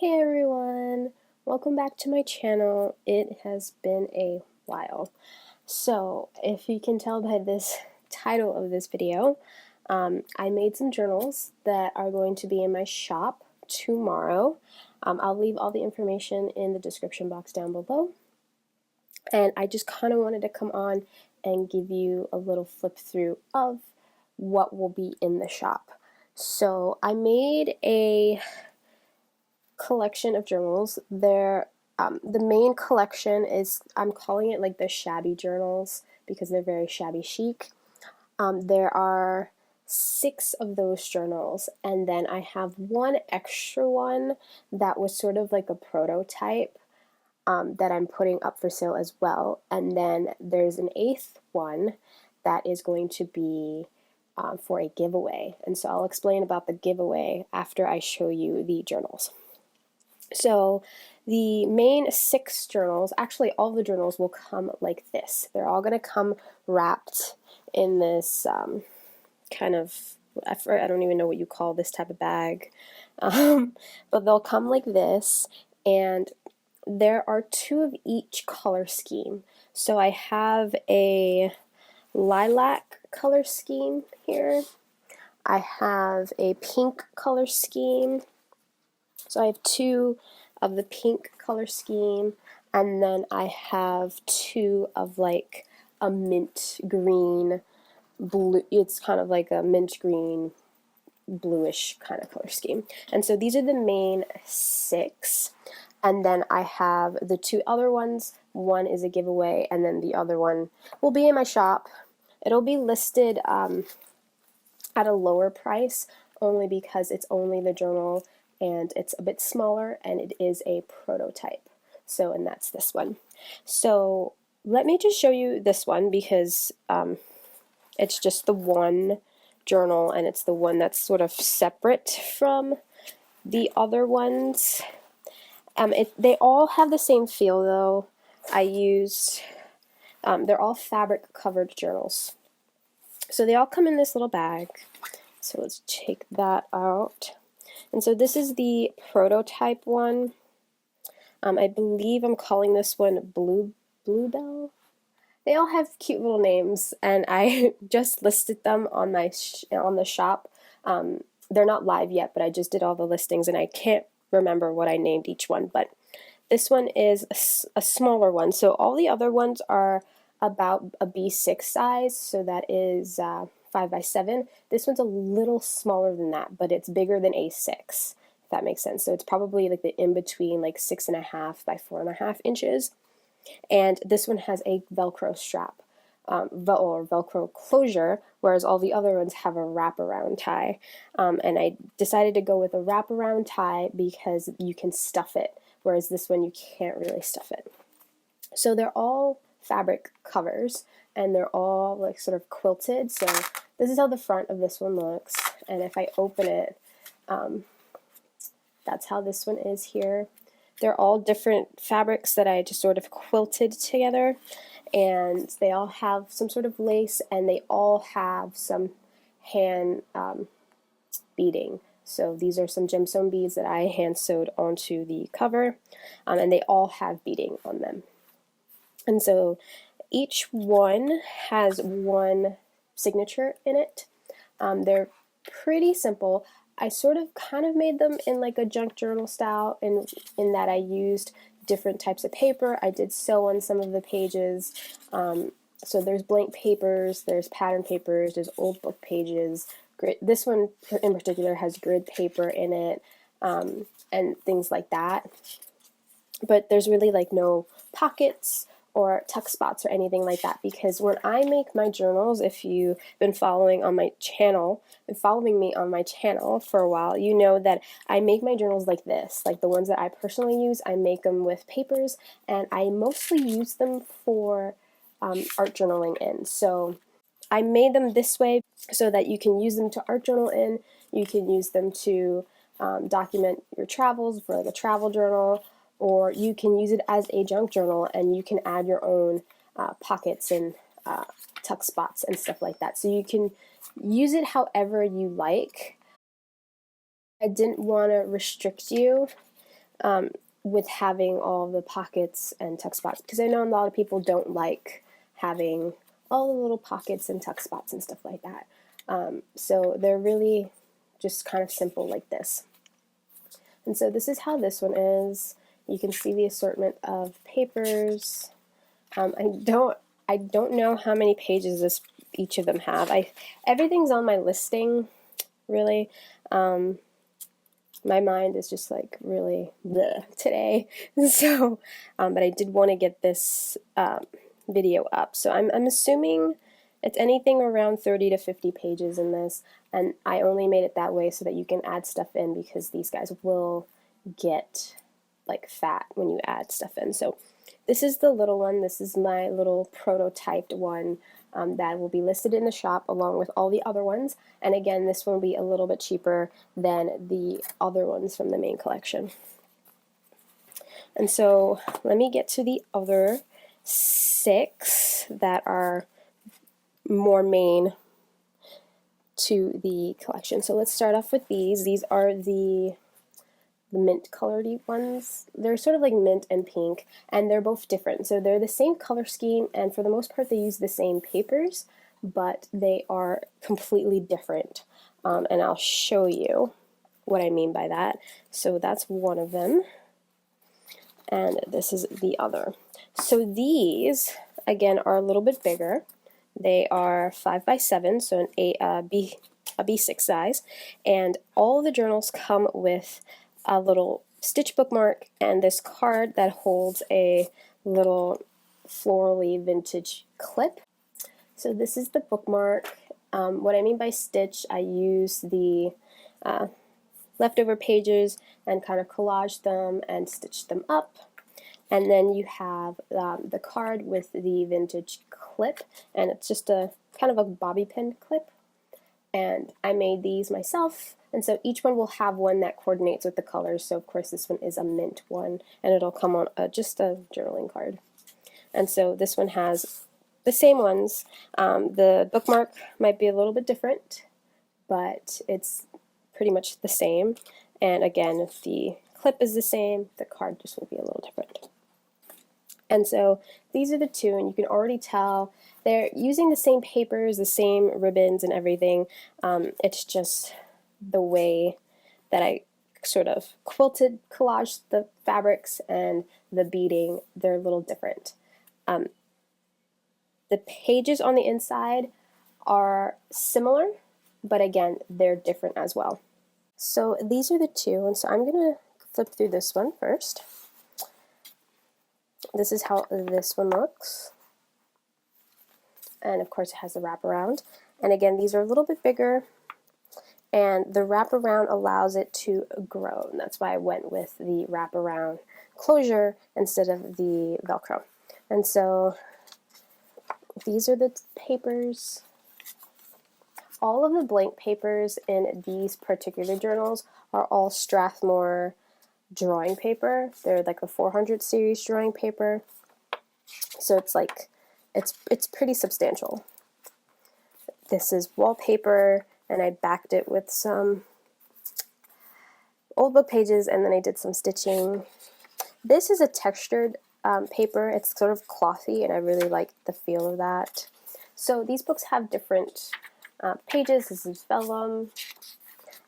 Hey everyone! Welcome back to my channel. It has been a while. So, if you can tell by this title of this video, I made some journals that are going to be in my shop tomorrow. I'll leave all the information in the description box down below. And I just kind of wanted to come on and give you a little flip through of what will be in the shop. So, I made a collection of journals. The main collection is, I'm calling it like the Shabby Journals because they're very shabby chic. There are 6 of those journals, and then I have one extra one that was sort of like a prototype that I'm putting up for sale as well. And then there's an 8th one that is going to be for a giveaway. And so I'll explain about the giveaway after I show you the journals. So the main 6 journals, actually all the journals will come like this. They're all going to come wrapped in this kind of, I don't even know what you call this type of bag, but they'll come like this, and there are 2 of each color scheme. So I have a lilac color scheme here. I have a pink color scheme. So I have 2 of the pink color scheme, and then I have 2 of like a mint green blue. It's kind of like a mint green bluish kind of color scheme. And so these are the main 6. And then I have the 2 other ones. One is a giveaway, and then the other one will be in my shop. It'll be listed at a lower price only because it's only the journal and it's a bit smaller and it is a prototype. So, and that's this one. So let me just show you this one because it's just the one journal and it's the one that's sort of separate from the other ones. They all have the same feel though. I used, they're all fabric covered journals. So they all come in this little bag. So let's take that out. And so this is the prototype one. I believe I'm calling this one Bluebell. They all have cute little names, and I just listed them on my on the shop. They're not live yet, but I just did all the listings, and I can't remember what I named each one. But this one is a smaller one. So all the other ones are about a B6 size, so that is 5x7. This one's a little smaller than that, but it's bigger than A6, if that makes sense. So it's probably like the in-between, like 6.5 by 4.5 inches. And this one has a Velcro strap, or Velcro closure, whereas all the other ones have a wraparound tie. And I decided to go with a wraparound tie because you can stuff it, whereas this one you can't really stuff it. So they're all fabric covers, and they're all like sort of quilted. So this is how the front of this one looks, and if I open it, that's how this one is here. They're all different fabrics that I just sort of quilted together, and they all have some sort of lace, and they all have some hand beading. So these are some gemstone beads that I hand sewed onto the cover, and they all have beading on them. And so each one has one signature in it. They're pretty simple. I sort of kind of made them in like a junk journal style in that I used different types of paper. I did sew on some of the pages. So there's blank papers, there's pattern papers, there's old book pages. This one in particular has grid paper in it, and things like that. But there's really like no pockets or tuck spots or anything like that, because when I make my journals, if you've been following on my channel and following me on my channel for a while, you know that I make my journals like this, like the ones that I personally use. I make them with papers, and I mostly use them for art journaling in. So I made them this way so that you can use them to art journal in, you can use them to document your travels for like a travel journal, or you can use it as a junk journal and you can add your own pockets and tuck spots and stuff like that. So you can use it however you like. I didn't want to restrict you with having all the pockets and tuck spots, because I know a lot of people don't like having all the little pockets and tuck spots and stuff like that. So they're really just kind of simple like this. And so this is how this one is. You can see the assortment of papers. I don't know how many pages each of them have. Everything's on my listing, really. My mind is just like really bleh today. So, but I did want to get this video up. So I'm assuming it's anything around 30 to 50 pages in this, and I only made it that way so that you can add stuff in, because these guys will get like fat when you add stuff in. So this is the little one. This is my little prototyped one that will be listed in the shop along with all the other ones. And again, this one will be a little bit cheaper than the other ones from the main collection. And so let me get to the other 6 that are more main to the collection. So let's start off with these. These are the mint colored ones. They're sort of like mint and pink, and they're both different. So they're the same color scheme, and for the most part they use the same papers, but they are completely different. And I'll show you what I mean by that. So that's one of them, and this is the other. So these, again, are a little bit bigger. They are 5 by 7, so a B6 size, and all the journals come with a little stitch bookmark and this card that holds a little florally vintage clip. So this is the bookmark. What I mean by stitch, I use the leftover pages and kind of collage them and stitch them up. And then you have the card with the vintage clip, and it's just a kind of a bobby pin clip. And I made these myself, and so each one will have one that coordinates with the colors. So of course this one is a mint one, and it'll come on just a journaling card. And so this one has the same ones. The bookmark might be a little bit different, but it's pretty much the same. And again, if the clip is the same, the card just will be a little different. And so these are the 2, and you can already tell they're using the same papers, the same ribbons and everything. It's just the way that I sort of collaged the fabrics and the beading, they're a little different. The pages on the inside are similar, but again, they're different as well. So these are the 2, and so I'm going to flip through this one first. This is how this one looks, and of course it has the wraparound. And again, these are a little bit bigger, and the wraparound allows it to grow, and that's why I went with the wraparound closure instead of the Velcro. And so these are the papers. All of the blank papers in these particular journals are all Strathmore drawing paper. They're like a 400 series drawing paper, so it's like it's pretty substantial. This is wallpaper, and I backed it with some old book pages, and then I did some stitching. This is a textured paper. It's sort of clothy, and I really like the feel of that. So these books have different pages. This is vellum,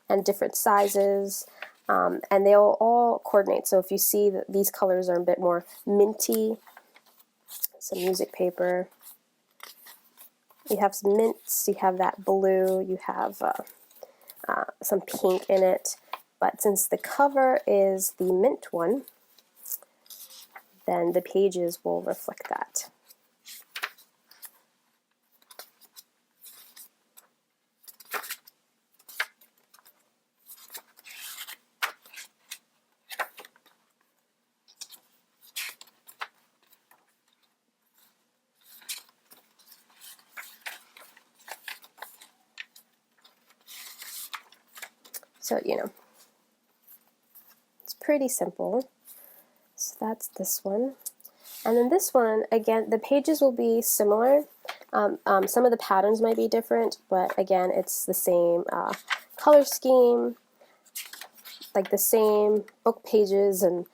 and different sizes. And they'll all coordinate. So if you see that these colors are a bit more minty, some music paper, you have some mints, you have that blue, you have some pink in it. But since the cover is the mint one, then the pages will reflect that. So, you know, it's pretty simple. So that's this one. And then this one, again, the pages will be similar. Some of the patterns might be different, but again, it's the same color scheme. like the same book pages and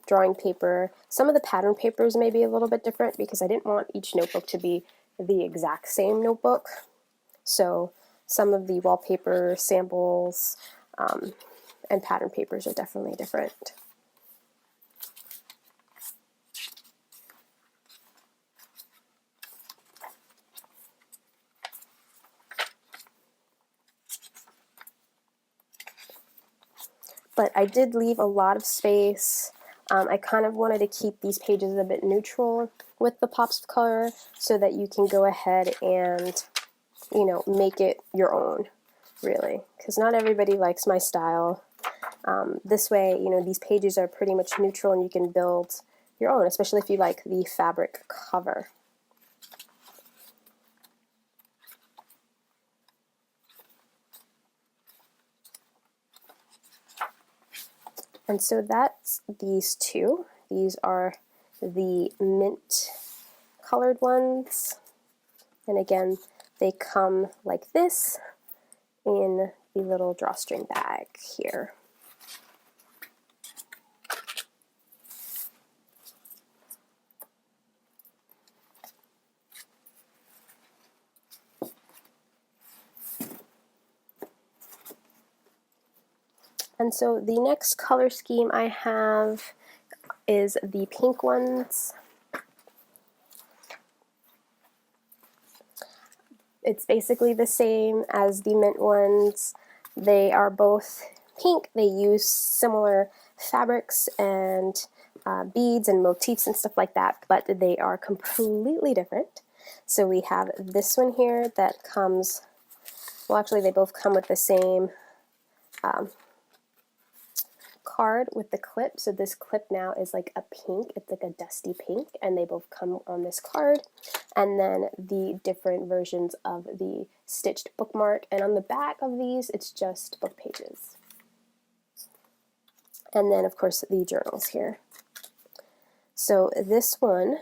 drawing paper. Some of the pattern papers may be a little bit different because I didn't want each notebook to be the exact same notebook. So some of the wallpaper samples and pattern papers are definitely different. But I did leave a lot of space. I kind of wanted to keep these pages a bit neutral with the pops of color so that you can go ahead and, you know, make it your own, really, because not everybody likes my style. This way, you know, these pages are pretty much neutral and you can build your own, especially if you like the fabric cover. And so that's these two. These are the mint colored ones. And again, they come like this in the little drawstring bag here. And so the next color scheme I have is the pink ones. It's basically the same as the mint ones. They are both pink. They use similar fabrics and beads and motifs and stuff like that, but they are completely different. So we have this one here that comes, well, actually they both come with the same card with the clip. So this clip now is like a pink, it's like a dusty pink, and they both come on this card. And then the different versions of the stitched bookmark, and on the back of these it's just book pages. And then of course the journals here. So this one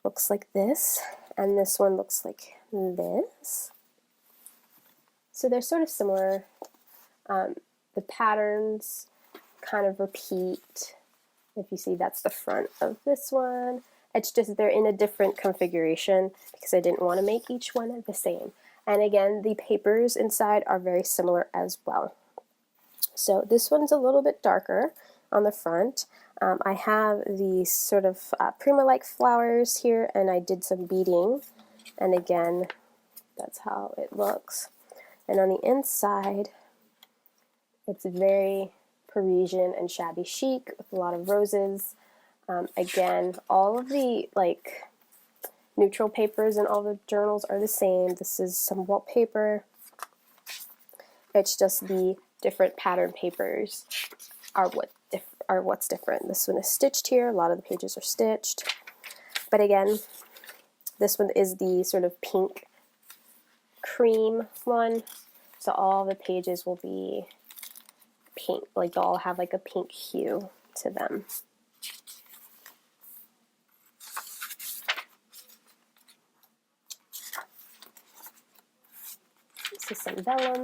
looks like this, and this one looks like this. So they're sort of similar. The patterns kind of repeat. If you see, that's the front of this one. It's just they're in a different configuration because I didn't want to make each one the same. And again, the papers inside are very similar as well. So this one's a little bit darker on the front. I have these sort of Prima-like flowers here, and I did some beading. And again, that's how it looks. And on the inside, it's very Parisian and shabby chic with a lot of roses. Again, all of the like neutral papers and all the journals are the same. This is some wallpaper. It's just the different pattern papers are what's different. This one is stitched here. A lot of the pages are stitched. But again, this one is the sort of pink cream one. So all the pages will be pink, like they'll all have like a pink hue to them. This is some vellum.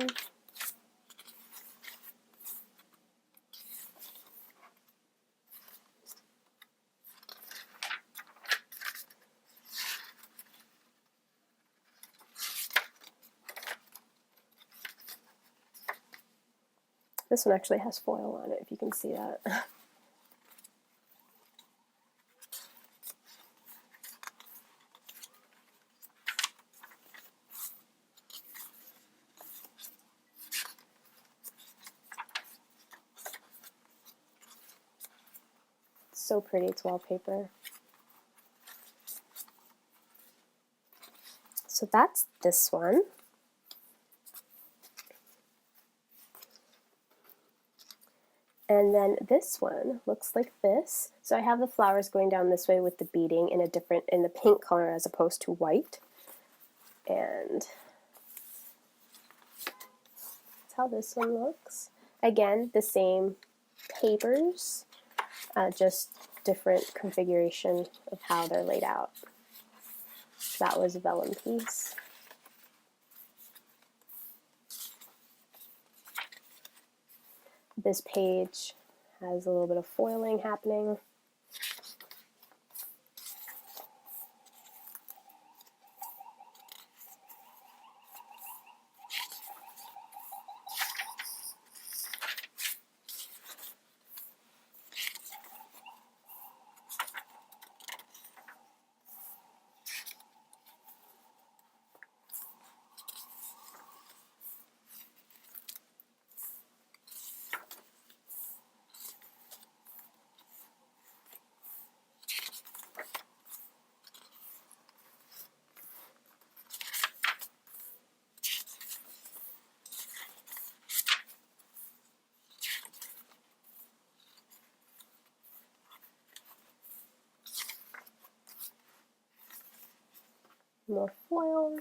This one actually has foil on it, if you can see that. It's so pretty, it's wallpaper. So that's this one. And then this one looks like this. So I have the flowers going down this way with the beading in the pink color as opposed to white. And that's how this one looks. Again, the same papers, just different configuration of how they're laid out. That was a vellum piece. This page has a little bit of foiling happening. More foil.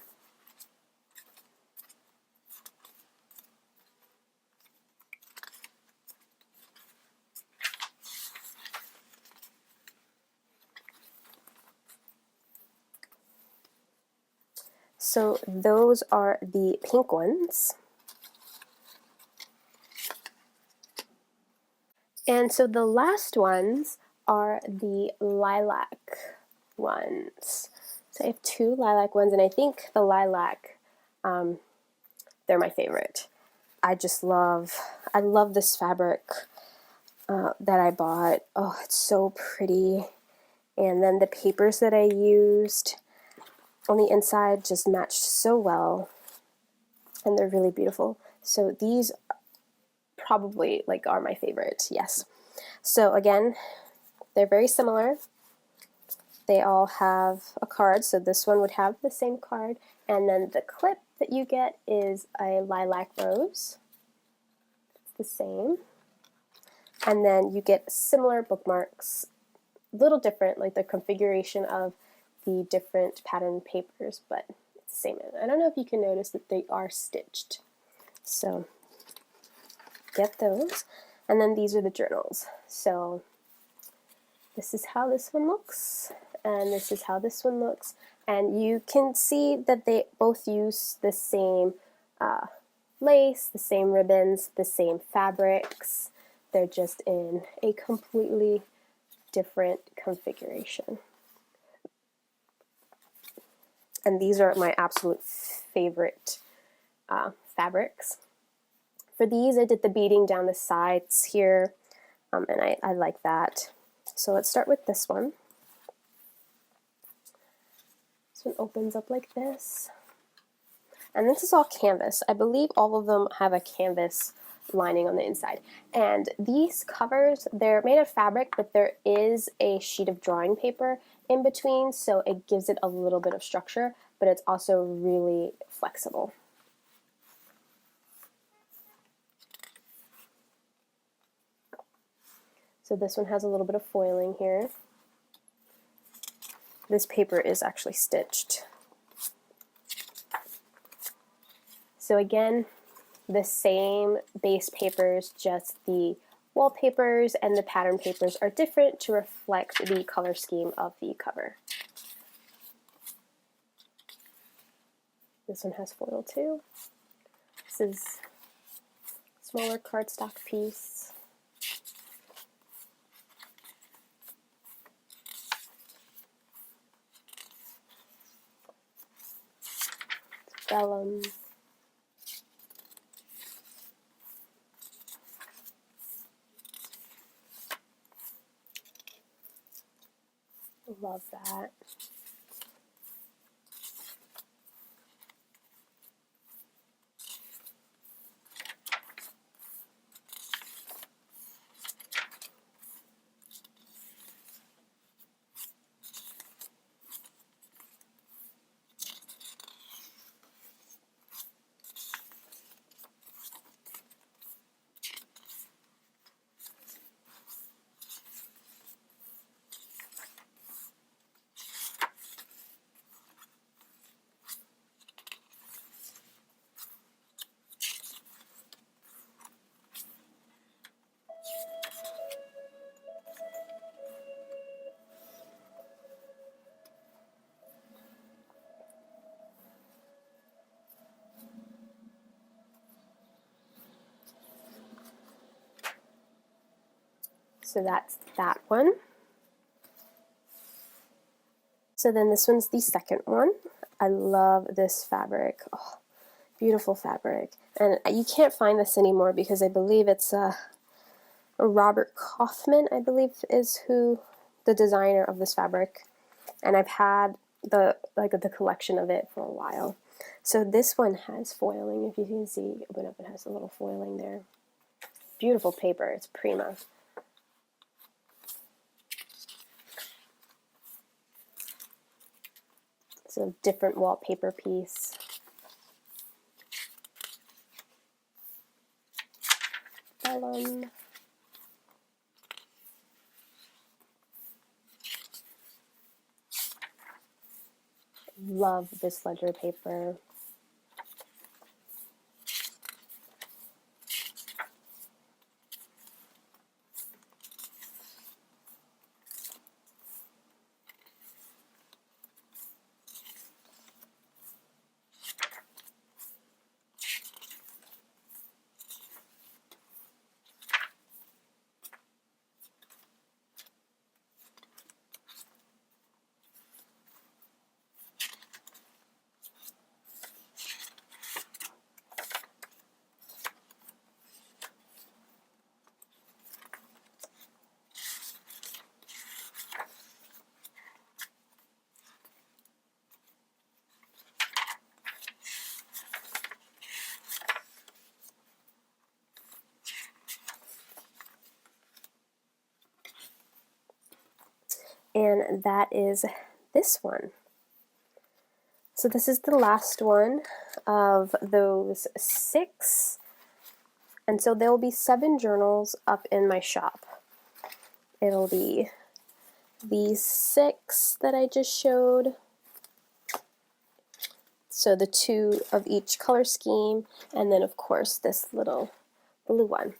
So those are the pink ones. And so the last ones are the lilac ones. So I have 2 lilac ones, and I think the lilac, they're my favorite. I love this fabric that I bought. Oh, it's so pretty. And then the papers that I used on the inside just matched so well, and they're really beautiful. So these probably like are my favorite, yes. So again, they're very similar. They all have a card, so this one would have the same card, and then the clip that you get is a lilac rose. It's the same. And then you get similar bookmarks, a little different, like the configuration of the different pattern papers, but it's the same. I don't know if you can notice that they are stitched. So get those. And then these are the journals. So this is how this one looks, and this is how this one looks. And you can see that they both use the same lace, the same ribbons, the same fabrics. They're just in a completely different configuration. And these are my absolute favorite fabrics. For these, I did the beading down the sides here, and I like that. So let's start with this one. This one opens up like this. And this is all canvas. I believe all of them have a canvas lining on the inside. And these covers, they're made of fabric, but there is a sheet of drawing paper in between, so it gives it a little bit of structure, but it's also really flexible. So this one has a little bit of foiling here. This paper is actually stitched. So again, the same base papers, just the wallpapers and the pattern papers are different to reflect the color scheme of the cover. This one has foil too. This is a smaller cardstock piece. It's vellum. Love that. So that's that one. So then this one's the second one. I love this fabric. Oh, beautiful fabric. And you can't find this anymore because I believe it's Robert Kaufman, I believe, is who the designer of this fabric. And I've had the collection of it for a while. So this one has foiling. If you can see, open up, it has a little foiling there. Beautiful paper. It's prima. So different wallpaper piece. Vellum. Love this ledger paper. And that is this one. So this is the last one of those 6. And so there will be 7 journals up in my shop. It'll be these 6 that I just showed. So the 2 of each color scheme, and then of course this little blue one.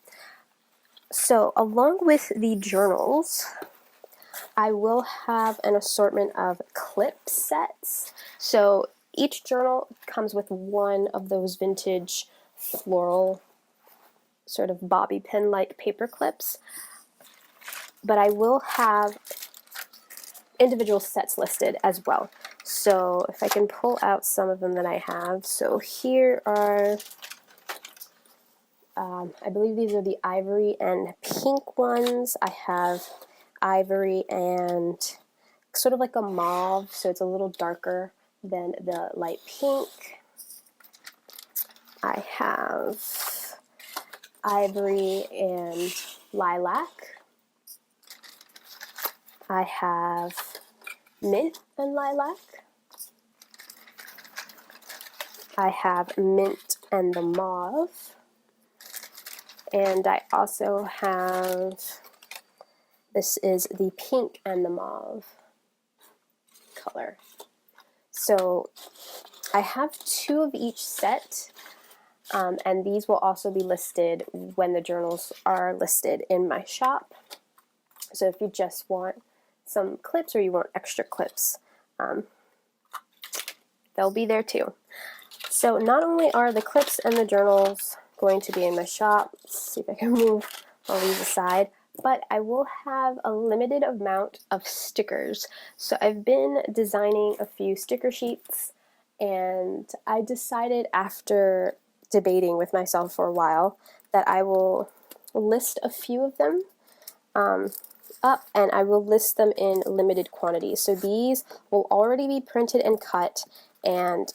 So along with the journals, I will have an assortment of clip sets. So each journal comes with one of those vintage floral sort of bobby pin-like paper clips. But I will have individual sets listed as well. So if I can pull out some of them that I have. So here are, I believe these are the ivory and pink ones. I have ivory and sort of like a mauve, so it's a little darker than the light pink. I have ivory and lilac. I have mint and lilac. I have mint and the mauve. And I also have, this is the pink and the mauve color. So I have 2 of each set, and these will also be listed when the journals are listed in my shop. So if you just want some clips or you want extra clips, they'll be there too. So not only are the clips and the journals going to be in my shop, let's see if I can move all these aside, but I will have a limited amount of stickers. So I've been designing a few sticker sheets, and I decided after debating with myself for a while that I will list a few of them up, and I will list them in limited quantities. So these will already be printed and cut, and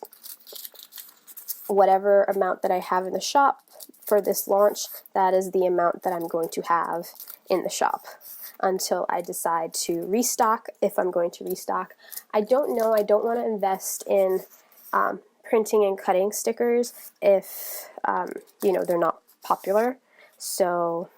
whatever amount that I have in the shop for this launch, that is the amount that I'm going to have in the shop until I decide to restock, if I'm going to restock. I don't know, I don't want to invest in printing and cutting stickers if, you know, they're not popular. So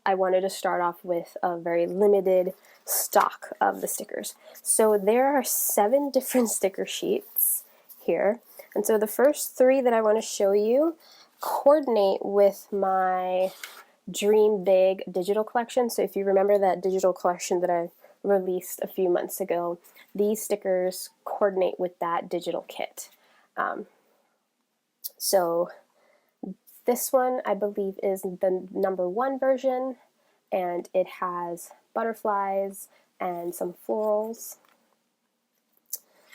I wanted to start off with a very limited stock of the stickers. So there are 7 different sticker sheets here. And so the first 3 that I want to show you coordinate with my Dream Big digital collection. So if you remember that digital collection that I released a few months ago, these stickers coordinate with that digital kit. So this one I believe is the #1 version. and it has butterflies and some florals.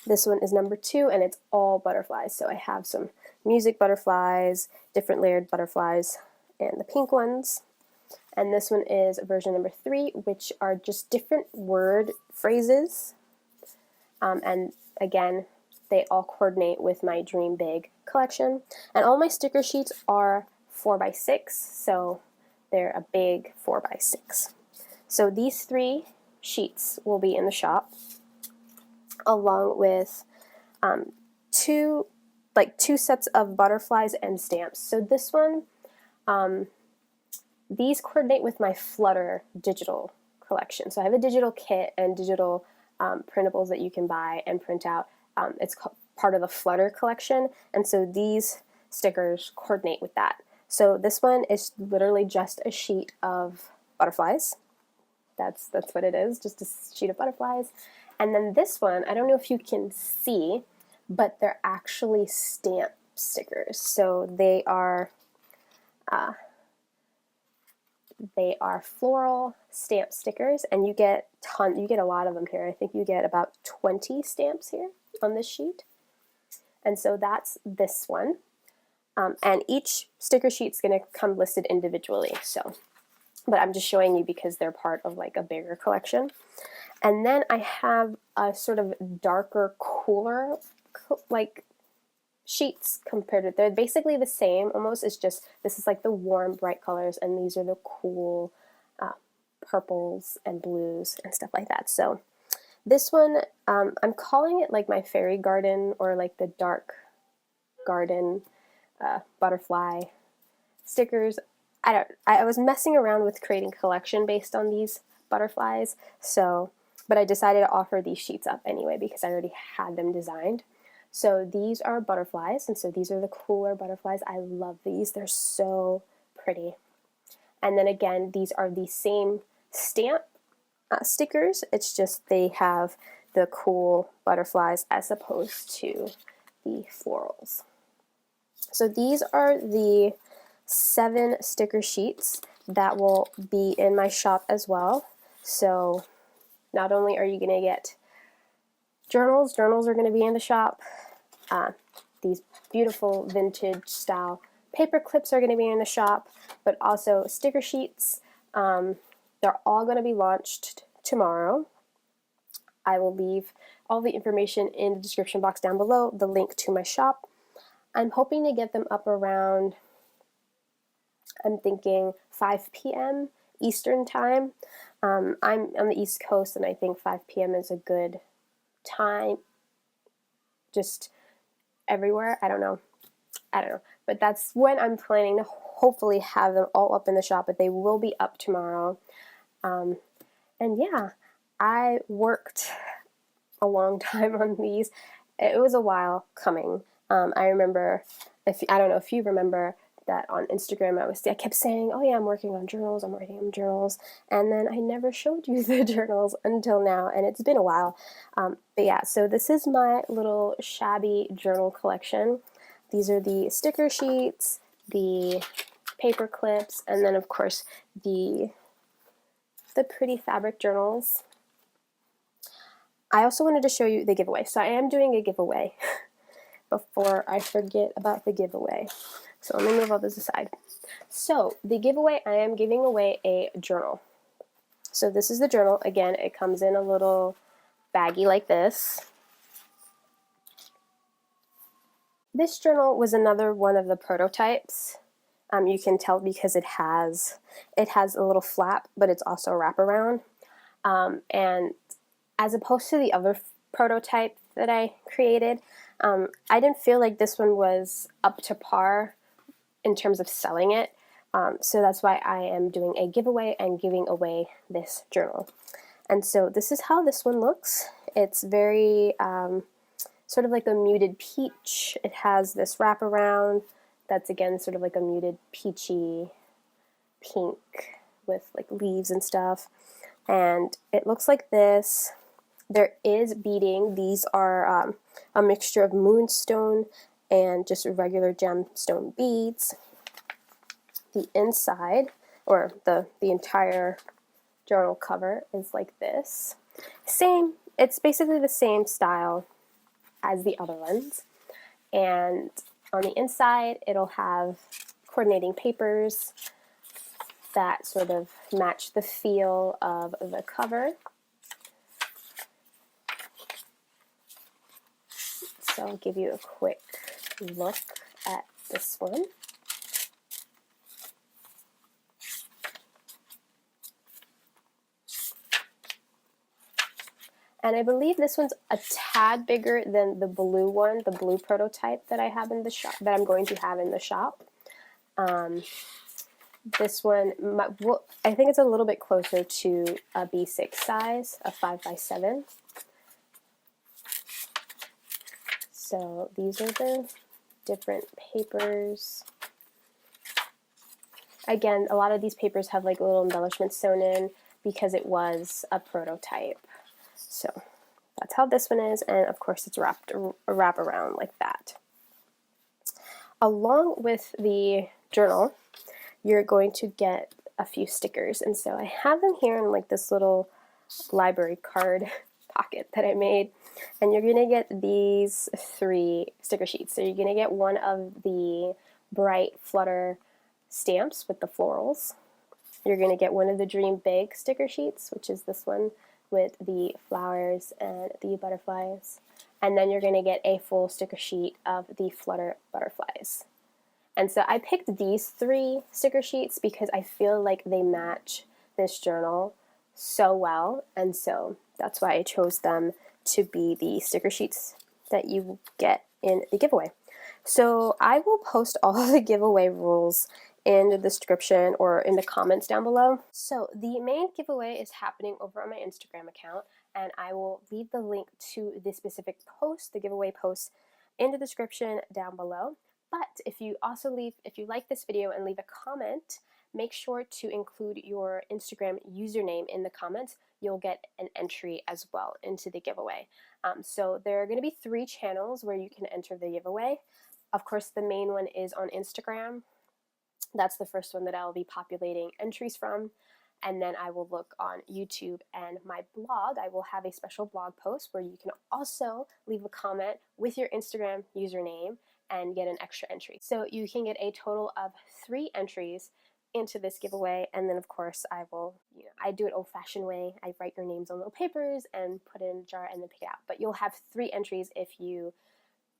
This one is number 2, and it's all butterflies. So I have some music butterflies, different layered butterflies, and the pink ones. And this one is version number 3, which are just different word phrases. And again, they all coordinate with my Dream Big collection. And all my sticker sheets are 4x6, so they're a big 4x6. So these 3 sheets will be in the shop, along with two sets of butterflies and stamps. So this one, these coordinate with my Flutter digital collection. So I have a digital kit and digital printables that you can buy and print out. It's part of the Flutter collection, and so these stickers coordinate with that. So this one is literally just a sheet of butterflies. That's what it is, just a sheet of butterflies. And then this one, I don't know if you can see, but they're actually stamp stickers. So they are floral stamp stickers, and you get a lot of them here. I think you get about 20 stamps here on this sheet. And so that's this one. And each sticker sheet's going to come listed individually. So, but I'm just showing you because they're part of like a bigger collection. And then I have a sort of darker, cooler like sheets compared to, they're basically the same almost. It's just this is like the warm bright colors, and these are the cool purples and blues and stuff like that. So this one, I'm calling it like my fairy garden, or like the dark garden butterfly stickers. I was messing around with creating a collection based on these butterflies, so but I decided to offer these sheets up anyway because I already had them designed. So these are butterflies, and so these are the cooler butterflies. I love these. They're so pretty. And then again, these are the same stamp stickers. It's just they have the cool butterflies as opposed to the florals. So these are the 7 sticker sheets that will be in my shop as well. So not only are you going to get journals are going to be in the shop. These beautiful vintage style paper clips are going to be in the shop, but also sticker sheets. They're all going to be launched tomorrow. I will leave all the information in the description box down below, the link to my shop. I'm hoping to get them up around, I'm thinking 5 p.m. Eastern time. I'm on the East Coast, and I think 5 p.m. is a good time just everywhere. I don't know, but that's when I'm planning to hopefully have them all up in the shop, but they will be up tomorrow. And yeah, I worked a long time on these. It was a while coming. I remember, I don't know if you remember that on Instagram I kept saying, oh yeah, I'm working on journals, and then I never showed you the journals until now, and it's been a while. But yeah, so this is my little shabby journal collection. These are the sticker sheets, the paper clips, and then of course the pretty fabric journals. I also wanted to show you the giveaway. So I am doing a giveaway before I forget about the giveaway. So let me move all this aside. So the giveaway, I am giving away a journal. So this is the journal. Again, it comes in a little baggie like this. This journal was another one of the prototypes. You can tell because it has a little flap, but it's also a wraparound. And as opposed to the other prototype that I created, I didn't feel like this one was up to par in terms of selling it. So that's why I am doing a giveaway and giving away this journal. And so this is how this one looks. It's very sort of like a muted peach. It has this wraparound that's again sort of like a muted peachy pink with like leaves and stuff. And it looks like this. There is beading. These are a mixture of moonstone and just regular gemstone beads. The inside, or the entire journal cover is like this. Same, it's basically the same style as the other ones. And on the inside, it'll have coordinating papers that sort of match the feel of the cover. So I'll give you a quick look at this one. And I believe this one's a tad bigger than the blue one, the blue prototype that I have in the shop, that I'm going to have in the shop. This one, I think it's a little bit closer to a B6 size, a 5x7. So these are the different papers. Again, a lot of these papers have like little embellishments sewn in because it was a prototype. So that's how this one is, and of course it's wrap around like that. Along with the journal, you're going to get a few stickers, and so I have them here in like this little library card pocket that I made, and you're gonna get these 3 sticker sheets. So you're gonna get one of the bright flutter stamps with the florals. You're gonna get one of the Dream Big sticker sheets, which is this one with the flowers and the butterflies, and then you're going to get a full sticker sheet of the flutter butterflies. And so I picked these 3 sticker sheets because I feel like they match this journal so well, and so that's why I chose them to be the sticker sheets that you get in the giveaway. So I will post all of the giveaway rules in the description or in the comments down below. So the main giveaway is happening over on my Instagram account, and I will leave the link to the specific post, the giveaway post, in the description down below. But if you like this video and leave a comment, make sure to include your Instagram username in the comments. You'll get an entry as well into the giveaway. So there are going to be 3 channels where you can enter the giveaway. Of course, the main one is on Instagram. That's the first one that I'll be populating entries from. And then I will look on YouTube and my blog. I will have a special blog post where you can also leave a comment with your Instagram username and get an extra entry. So you can get a total of 3 entries into this giveaway, and then of course I will, I do it old-fashioned way. I write your names on little papers and put it in a jar and then pick it out. But you'll have 3 entries if you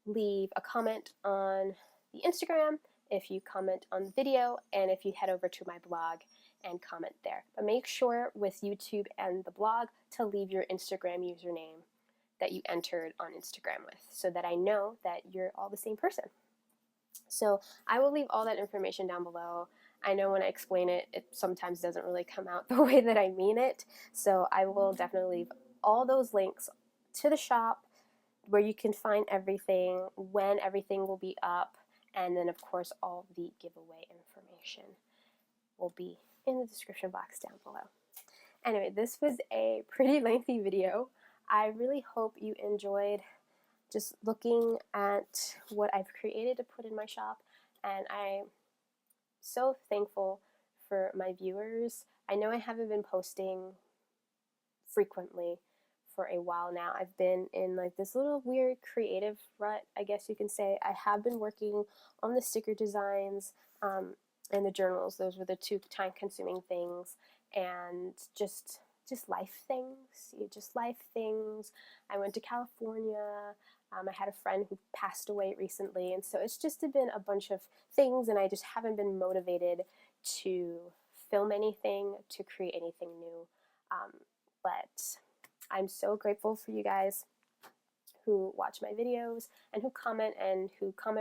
leave a comment on the Instagram, if you comment on the video, and if you head over to my blog and comment there. But make sure with YouTube and the blog to leave your Instagram username that you entered on Instagram with, so that I know that you're all the same person. So I will leave all that information down below. I know when I explain it, it sometimes doesn't really come out the way that I mean it. So I will definitely leave all those links to the shop where you can find everything, when everything will be up, and then of course all the giveaway information will be in the description box down below. Anyway, this was a pretty lengthy video. I really hope you enjoyed just looking at what I've created to put in my shop, and I'm so thankful for my viewers. I know I haven't been posting frequently for a while now. I've been in like this little weird creative rut, I guess you can say. I have been working on the sticker designs and the journals. Those were the 2 time-consuming things, and just life things. Just life things. I went to California. I had a friend who passed away recently, and so it's just been a bunch of things, and I just haven't been motivated to film anything, to create anything new. But I'm so grateful for you guys who watch my videos and who comment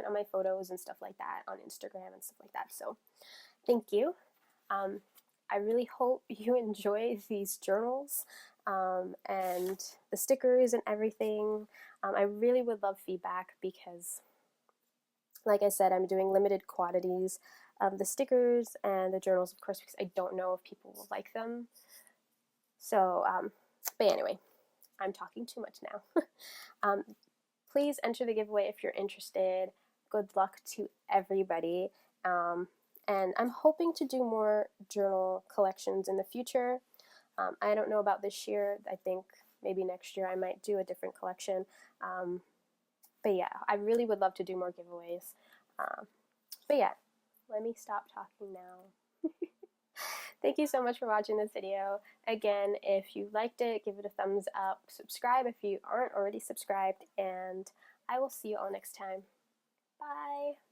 on my photos and stuff like that on Instagram and stuff like that. So thank you. I really hope you enjoy these journals and the stickers and everything. I really would love feedback because, like I said, I'm doing limited quantities of the stickers and the journals, of course, because I don't know if people will like them. So, but anyway, I'm talking too much now. Please enter the giveaway if you're interested. Good luck to everybody. And I'm hoping to do more journal collections in the future. I don't know about this year. I think maybe next year I might do a different collection. But yeah, I really would love to do more giveaways. But yeah, let me stop talking now. Thank you so much for watching this video. Again, if you liked it, give it a thumbs up, subscribe if you aren't already subscribed, and I will see you all next time. Bye!